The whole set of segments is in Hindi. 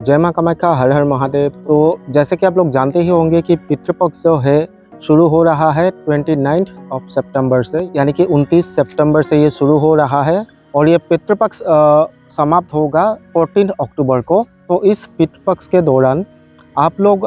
जय माँ कामाख्या, हर हर महादेव। तो जैसे कि आप लोग जानते ही होंगे कि पितृपक्ष जो है शुरू हो रहा है 29 सितंबर से, यानी कि 29 सितंबर से ये शुरू हो रहा है और ये पितृपक्ष समाप्त होगा 14 अक्टूबर को। तो इस पितृपक्ष के दौरान आप लोग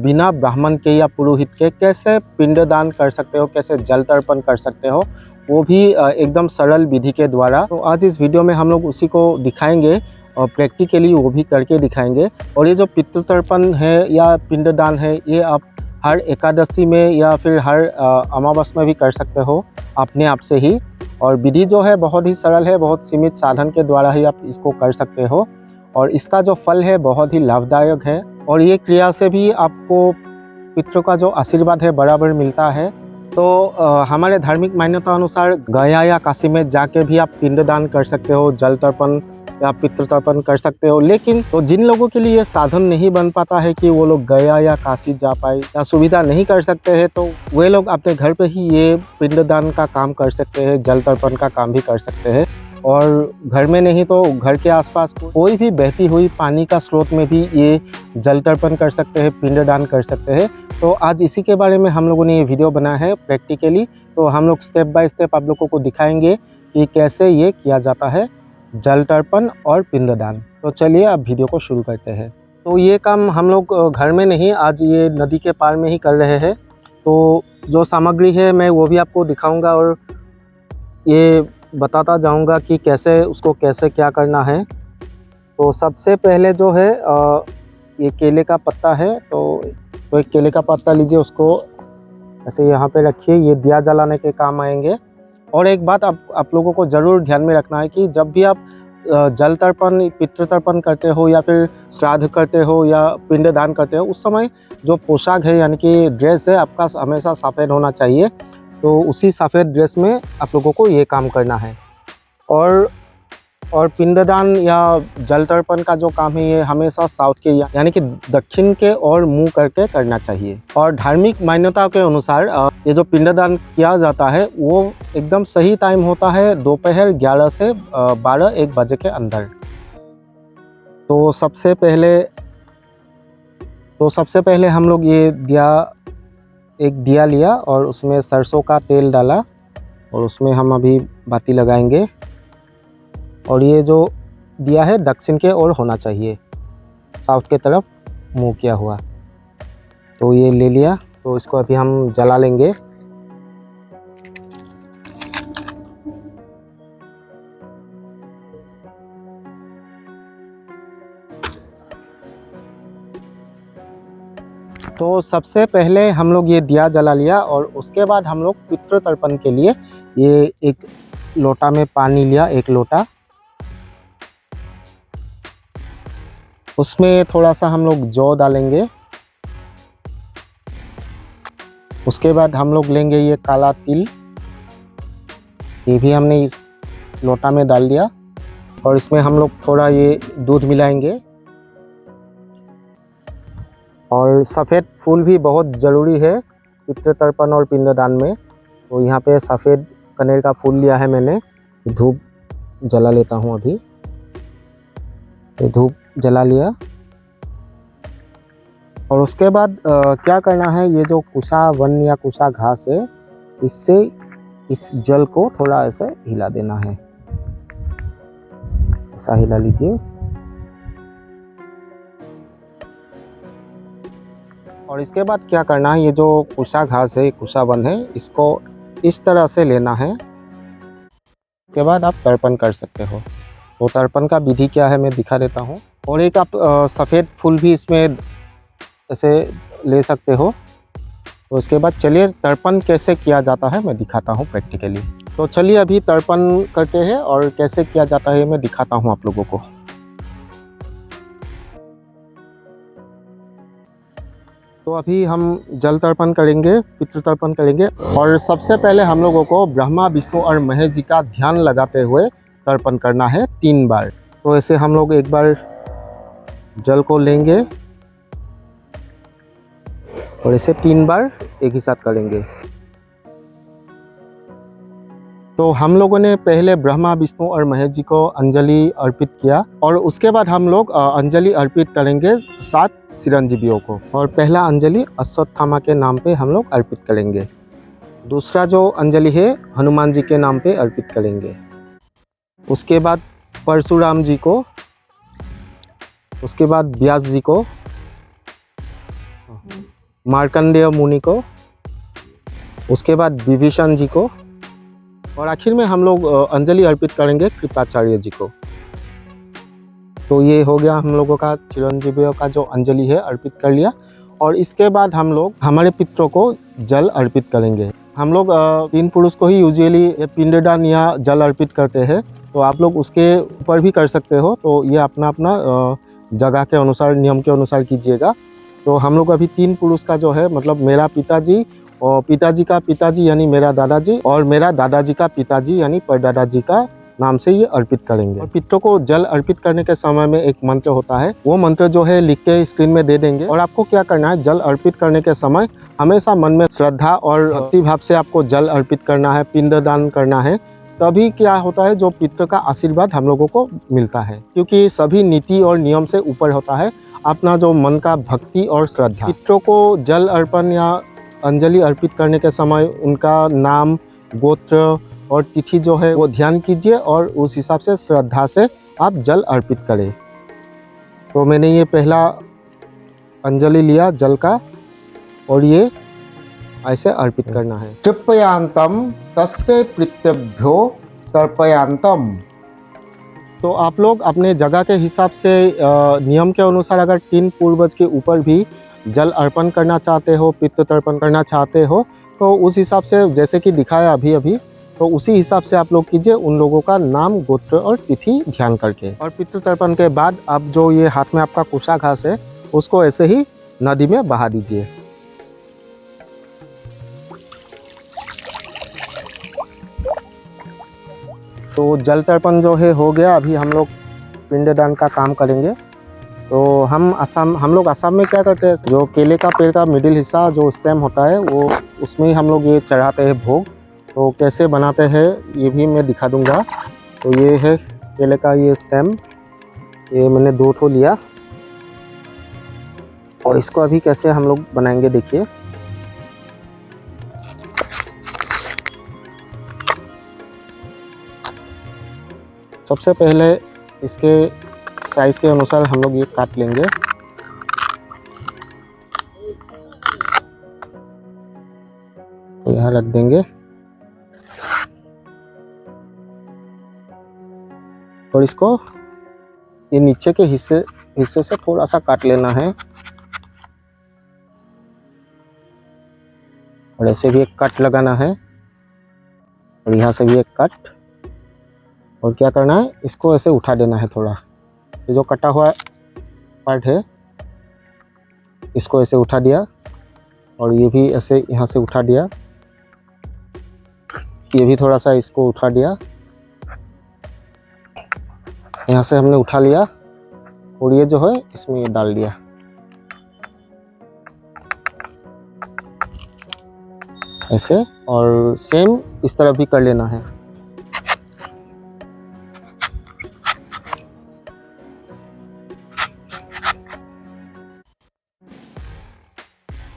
बिना ब्राह्मण के या पुरोहित के कैसे पिंडदान कर सकते हो, कैसे जल तर्पण कर सकते हो, वो भी एकदम सरल विधि के द्वारा। तो आज इस वीडियो में हम लोग उसी को दिखाएंगे और प्रैक्टिकली वो भी करके दिखाएंगे। और ये जो पितृतर्पण है या पिंडदान है, ये आप हर एकादशी में या फिर हर अमावस में भी कर सकते हो अपने आप से ही। और विधि जो है बहुत ही सरल है, बहुत सीमित साधन के द्वारा ही आप इसको कर सकते हो और इसका जो फल है बहुत ही लाभदायक है। और ये क्रिया से भी आपको पितरों का जो आशीर्वाद है बराबर मिलता है। तो हमारे धार्मिक मान्यता अनुसार गया या काशी में जाके भी आप पिंडदान कर सकते हो, जल तर्पण या पितृ तर्पण कर सकते हो। लेकिन तो जिन लोगों के लिए साधन नहीं बन पाता है कि वो लोग गया या काशी जा पाए या सुविधा नहीं कर सकते हैं, तो वे लोग अपने घर पे ही ये पिंडदान का काम कर सकते हैं, जल तर्पण का काम भी कर सकते हैं। और घर में नहीं तो घर के आसपास कोई भी बहती हुई पानी का स्रोत में भी ये जल तर्पण कर सकते हैं, पिंडदान कर सकते हैं। तो आज इसी के बारे में हम लोगों ने ये वीडियो बनाया है प्रैक्टिकली। तो हम लोग स्टेप बाय स्टेप आप लोगों को दिखाएंगे कि कैसे ये किया जाता है, जल तर्पण और पिंडदान। तो चलिए अब वीडियो को शुरू करते हैं। तो ये काम हम लोग घर में नहीं, आज ये नदी के पार में ही कर रहे हैं। तो जो सामग्री है मैं वो भी आपको दिखाऊंगा और ये बताता जाऊंगा कि कैसे उसको कैसे क्या करना है। तो सबसे पहले जो है ये केले का पत्ता है। तो एक केले का पत्ता लीजिए, उसको ऐसे यहाँ पे रखिए, ये दिया जलाने के काम आएंगे। और एक बात आप लोगों को ज़रूर ध्यान में रखना है कि जब भी आप जल तर्पण, पितृ तर्पण करते हो या फिर श्राद्ध करते हो या पिंडदान करते हो, उस समय जो पोशाक है यानी कि ड्रेस है आपका हमेशा सफ़ेद होना चाहिए। तो उसी सफ़ेद ड्रेस में आप लोगों को ये काम करना है। और पिंडदान या जल तर्पण का जो काम है ये हमेशा साउथ के यानी कि दक्षिण के ओर मुंह करके करना चाहिए। और धार्मिक मान्यता के अनुसार ये जो पिंडदान किया जाता है वो एकदम सही टाइम होता है दोपहर 11 से 12-1 बजे के अंदर। तो सबसे पहले हम लोग ये एक दिया लिया और उसमें सरसों का तेल डाला और उसमें हम अभी बाती लगाएंगे। और ये जो दिया है दक्षिण के ओर होना चाहिए, साउथ के तरफ मुंह किया हुआ। तो ये ले लिया, तो इसको अभी हम जला लेंगे। तो सबसे पहले हम लोग ये दिया जला लिया और उसके बाद हम लोग पितृ तर्पण के लिए ये एक लोटा में पानी लिया, 1 लोटा। उसमें थोड़ा सा हम लोग जौ डालेंगे। उसके बाद हम लोग लेंगे ये काला तिल, ये भी हमने इस लोटा में डाल दिया। और इसमें हम लोग थोड़ा ये दूध मिलाएंगे। और सफ़ेद फूल भी बहुत ज़रूरी है पितृ तर्पण और पिंडदान में। तो यहाँ पे सफ़ेद कनेर का फूल लिया है मैंने। धूप जला लेता हूँ अभी। तो धूप जला लिया और उसके बाद क्या करना है, ये जो कुशा वन या कुशा घास है, इससे इस जल को थोड़ा ऐसे हिला देना है। ऐसा हिला लीजिए। और इसके बाद क्या करना है, ये जो कुशा घास है, कुशा वन है, इसको इस तरह से लेना है। उसके बाद आप तर्पण कर सकते हो। तो तर्पण का विधि क्या है मैं दिखा देता हूँ। और एक आप सफ़ेद फूल भी इसमें ऐसे ले सकते हो। तो उसके बाद चलिए तर्पण कैसे किया जाता है मैं दिखाता हूँ प्रैक्टिकली। तो चलिए अभी तर्पण करते हैं और कैसे किया जाता है मैं दिखाता हूँ आप लोगों को। तो अभी हम जल तर्पण करेंगे, पितृ तर्पण करेंगे। और सबसे पहले हम लोगों को ब्रह्मा, विष्णु और महेश जी का ध्यान लगाते हुए तर्पण करना है 3 बार। तो ऐसे हम लोग एक बार जल को लेंगे और इसे 3 बार एक ही साथ करेंगे। तो हम लोगों ने पहले ब्रह्मा, विष्णु और महेश जी को अंजलि अर्पित किया और उसके बाद हम लोग अंजलि अर्पित करेंगे 7 चिरंजीवियों को। और पहला अंजलि अश्वत्थामा के नाम पे हम लोग अर्पित करेंगे। दूसरा जो अंजलि है हनुमान जी के नाम पे अर्पित करेंगे। उसके बाद परशुराम जी को, उसके बाद व्यास जी को, मार्कंडेय मुनि को, उसके बाद विभीषण जी को और आखिर में हम लोग अंजलि अर्पित करेंगे कृपाचार्य जी को। तो ये हो गया हम लोगों का चिरंजीवियों का जो अंजलि है अर्पित कर लिया। और इसके बाद हम लोग हमारे पितरों को जल अर्पित करेंगे। हम लोग 3 पुरुष को ही यूजुअली पिंडदान या जल अर्पित करते हैं, तो आप लोग उसके ऊपर भी कर सकते हो। तो ये अपना अपना जगह के अनुसार, नियम के अनुसार कीजिएगा। तो हम लोग अभी 3 पुरुष का जो है, मतलब मेरा पिताजी और पिताजी का पिताजी यानी मेरा दादाजी और मेरा दादाजी का पिताजी यानी परदादा जी का नाम से ये अर्पित करेंगे। और पितरों को जल अर्पित करने के समय में एक मंत्र होता है, वो मंत्र जो है लिख के स्क्रीन में दे देंगे। और आपको क्या करना है, जल अर्पित करने के समय हमेशा मन में श्रद्धा और भक्ति भाव से आपको जल अर्पित करना है, पिंडदान करना है। तभी क्या होता है, जो पितृ का आशीर्वाद हम लोगों को मिलता है, क्योंकि सभी नीति और नियम से ऊपर होता है अपना जो मन का भक्ति और श्रद्धा। पितरों को जल अर्पण या अंजलि अर्पित करने के समय उनका नाम, गोत्र और तिथि जो है वो ध्यान कीजिए और उस हिसाब से श्रद्धा से आप जल अर्पित करें। तो मैंने ये पहला अंजलि लिया जल का और ये ऐसे अर्पित करना है। तृप्यान्तम तस्य प्रीत्यभ्यो तर्पयान्तम। तो आप लोग अपने जगह के हिसाब से नियम के अनुसार अगर 3 पूर्वज के ऊपर भी जल अर्पण करना चाहते हो, पितृ तर्पण करना चाहते हो, तो उस हिसाब से जैसे कि दिखाया अभी तो उसी हिसाब से आप लोग कीजिए, उन लोगों का नाम, गोत्र और तिथि ध्यान करके। और पितृ तर्पण के बाद अब जो ये हाथ में आपका कुशा घास है उसको ऐसे ही नदी में बहा दीजिए। तो जल तर्पण जो है हो गया। अभी हम लोग पिंडदान का काम करेंगे। तो हम लोग असम में क्या करते हैं, जो केले का पेड़ का मिडिल हिस्सा जो स्टेम होता है वो उसमें ही हम लोग ये चढ़ाते हैं भोग। तो कैसे बनाते हैं ये भी मैं दिखा दूंगा। तो ये है केले का ये स्टेम, ये मैंने 2 ठो लिया और इसको अभी कैसे हम लोग बनाएंगे देखिए। सबसे पहले इसके साइज के अनुसार हम लोग ये काट लेंगे। तो यहाँ रख देंगे और इसको ये नीचे के हिस्से से थोड़ा सा काट लेना है और ऐसे भी एक कट लगाना है और यहाँ से भी एक कट। और क्या करना है, इसको ऐसे उठा देना है थोड़ा। ये जो कटा हुआ पार्ट है इसको ऐसे उठा दिया और ये भी ऐसे यहाँ से उठा दिया, ये भी थोड़ा सा इसको उठा दिया, यहाँ से हमने उठा लिया और ये जो है इसमें ये डाल दिया ऐसे। और सेम इस तरह भी कर लेना है।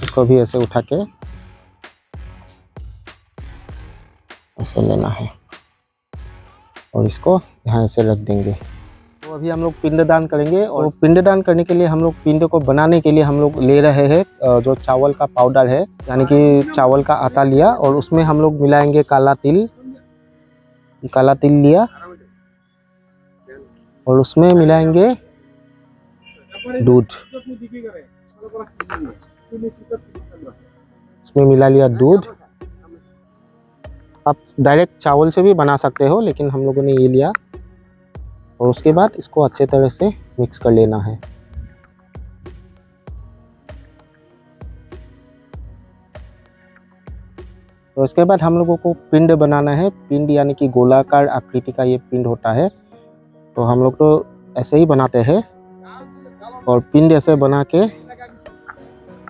इसको भी ऐसे उठा के ऐसे लेना है और इसको यहाँ ऐसे रख देंगे। तो अभी हम लोग पिंडदान करेंगे और पिंडदान करने के लिए हम लोग पिंड को बनाने के लिए हम लोग ले रहे हैं जो चावल का पाउडर है, यानी कि चावल का आटा लिया और उसमें हम लोग मिलाएंगे काला तिल लिया और उसमें मिलाएंगे दूध। इसमें मिला लिया दूध। आप डायरेक्ट चावल से भी बना सकते हो, लेकिन हम लोगों ने ये लिया और उसके बाद इसको अच्छे तरह से मिक्स कर लेना है। तो इसके बाद हम लोगों को पिंड बनाना है। पिंड यानी कि गोलाकार आकृति का ये पिंड होता है। तो हम लोग तो ऐसे ही बनाते हैं और पिंड ऐसे बना के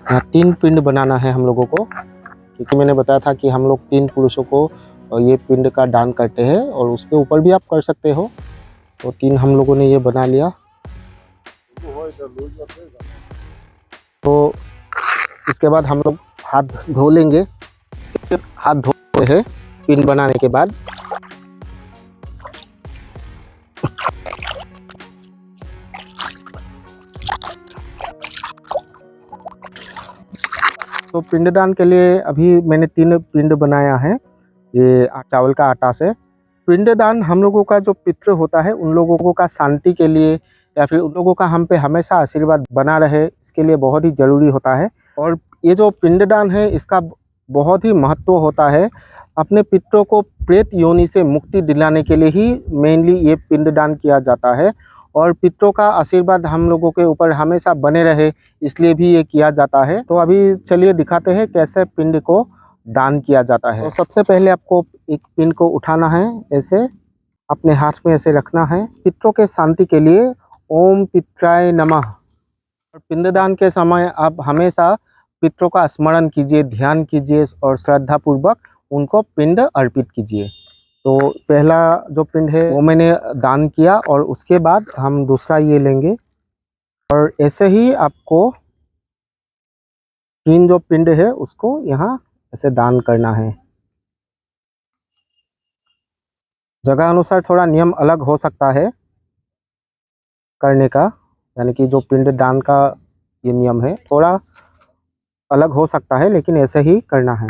यहाँ 3 पिंड बनाना है हम लोगों को, क्योंकि मैंने बताया था कि हम लोग 3 पुरुषों को और ये पिंड का दान करते हैं, और उसके ऊपर भी आप कर सकते हो। तो 3 हम लोगों ने ये बना लिया। तो इसके बाद हम लोग हाथ धो लेंगे। हाथ धोते हैं पिंड बनाने के बाद। तो पिंडदान के लिए अभी मैंने 3 पिंड बनाया है, ये चावल का आटा से। पिंडदान हम लोगों का जो पितृ होता है उन लोगों का शांति के लिए, या फिर उन लोगों का हम पे हमेशा आशीर्वाद बना रहे, इसके लिए बहुत ही ज़रूरी होता है। और ये जो पिंडदान है इसका बहुत ही महत्व होता है। अपने पितरों को प्रेत योनि से मुक्ति दिलाने के लिए ही मेनली ये पिंडदान किया जाता है, और पितरों का आशीर्वाद हम लोगों के ऊपर हमेशा बने रहे, इसलिए भी ये किया जाता है। तो अभी चलिए दिखाते हैं कैसे पिंड को दान किया जाता है। तो सबसे पहले आपको एक पिंड को उठाना है, ऐसे अपने हाथ में ऐसे रखना है। पितरों के शांति के लिए ओम पित्राय नमः। और पिंडदान के समय आप हमेशा पितरों का स्मरण कीजिए, ध्यान कीजिए और श्रद्धा पूर्वक उनको पिंड अर्पित कीजिए। तो पहला जो पिंड है वो मैंने दान किया, और उसके बाद हम दूसरा ये लेंगे। और ऐसे ही आपको 3 जो पिंड है उसको यहाँ ऐसे दान करना है। जगह अनुसार थोड़ा नियम अलग हो सकता है करने का, यानी कि जो पिंड दान का ये नियम है थोड़ा अलग हो सकता है, लेकिन ऐसे ही करना है।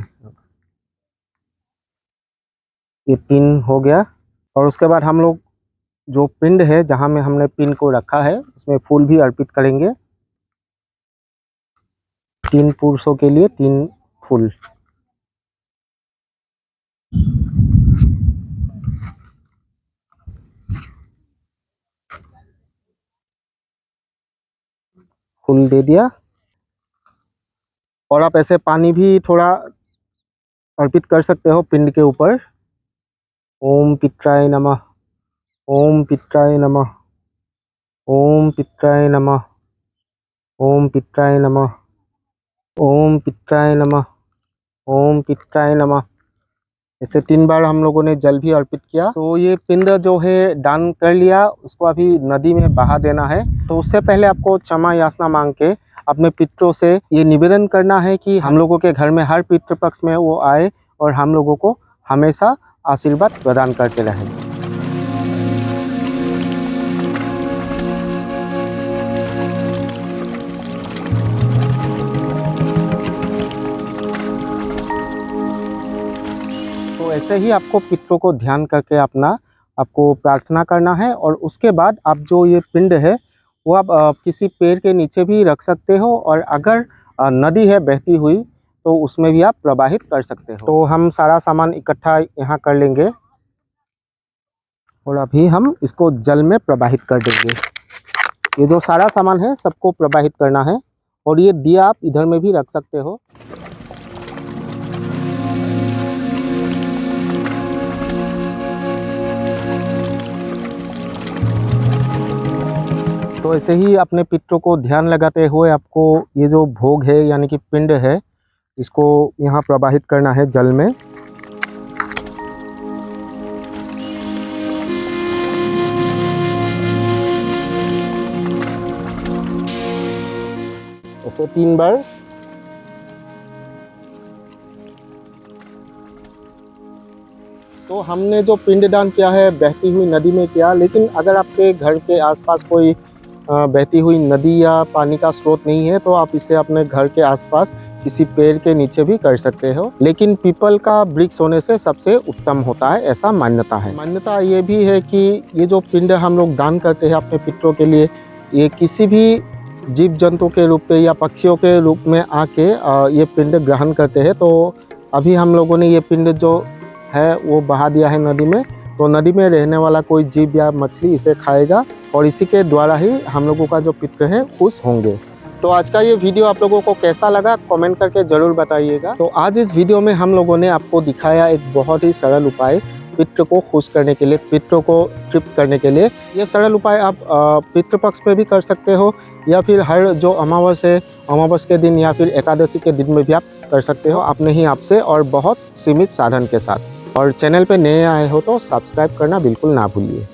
ये 3 हो गया। और उसके बाद हम लोग जो पिंड है जहाँ में हमने पिंड को रखा है उसमें फूल भी अर्पित करेंगे। 3 पुरुषों के लिए 3 फूल। फूल दे दिया। और आप ऐसे पानी भी थोड़ा अर्पित कर सकते हो पिंड के ऊपर। ओम पित्राय नमः, ओम पित्राय नमः, ओम पित्राय नमः, ओम पित्राय नमः, ओम पित्राय नमः, ओम पित्राय नमः। ऐसे 3 बार हम लोगों ने जल भी अर्पित किया। तो ये पिंड जो है दान कर लिया, उसको अभी नदी में बहा देना है। तो उससे पहले आपको क्षमा याचना मांग के अपने पितरों से ये निवेदन करना है कि हम लोगों के घर में हर पितृ पक्ष में वो आए और हम लोगों को हमेशा आशीर्वाद प्रदान करते रहें। तो ऐसे ही आपको पितरों को ध्यान करके आपको प्रार्थना करना है। और उसके बाद आप जो ये पिंड है वो आप किसी पेड़ के नीचे भी रख सकते हो, और अगर नदी है बहती हुई तो उसमें भी आप प्रवाहित कर सकते हो। तो हम सारा सामान इकट्ठा यहाँ कर लेंगे, और अभी हम इसको जल में प्रवाहित कर देंगे। ये जो सारा सामान है सबको प्रवाहित करना है, और ये दिया आप इधर में भी रख सकते हो। तो ऐसे ही अपने पितरों को ध्यान लगाते हुए आपको ये जो भोग है यानी कि पिंड है इसको यहाँ प्रवाहित करना है जल में। ऐसे 3 बार। तो हमने जो पिंडदान किया है बहती हुई नदी में किया, लेकिन अगर आपके घर के आसपास कोई बहती हुई नदी या पानी का स्रोत नहीं है तो आप इसे अपने घर के आसपास किसी पेड़ के नीचे भी कर सकते हो। लेकिन पीपल का वृक्ष होने से सबसे उत्तम होता है, ऐसा मान्यता है। मान्यता ये भी है कि ये जो पिंड हम लोग दान करते हैं अपने पितरों के लिए, ये किसी भी जीव जंतु के रूप में या पक्षियों के रूप में आके ये पिंड ग्रहण करते हैं। तो अभी हम लोगों ने ये पिंड जो है वो बहा दिया है नदी में, तो नदी में रहने वाला कोई जीव या मछली इसे खाएगा, और इसी के द्वारा ही हम लोगों का जो पितृ है खुश होंगे। तो आज का ये वीडियो आप लोगों को कैसा लगा कमेंट करके ज़रूर बताइएगा। तो आज इस वीडियो में हम लोगों ने आपको दिखाया एक बहुत ही सरल उपाय पितृ को खुश करने के लिए, पितरों को तृप्त करने के लिए। ये सरल उपाय आप पितृपक्ष पे भी कर सकते हो, या फिर हर जो अमावस है अमावस के दिन या फिर एकादशी के दिन में भी आप कर सकते हो, अपने ही आप से और बहुत सीमित साधन के साथ। और चैनल पे नए आए हो तो सब्सक्राइब करना बिल्कुल ना भूलिए।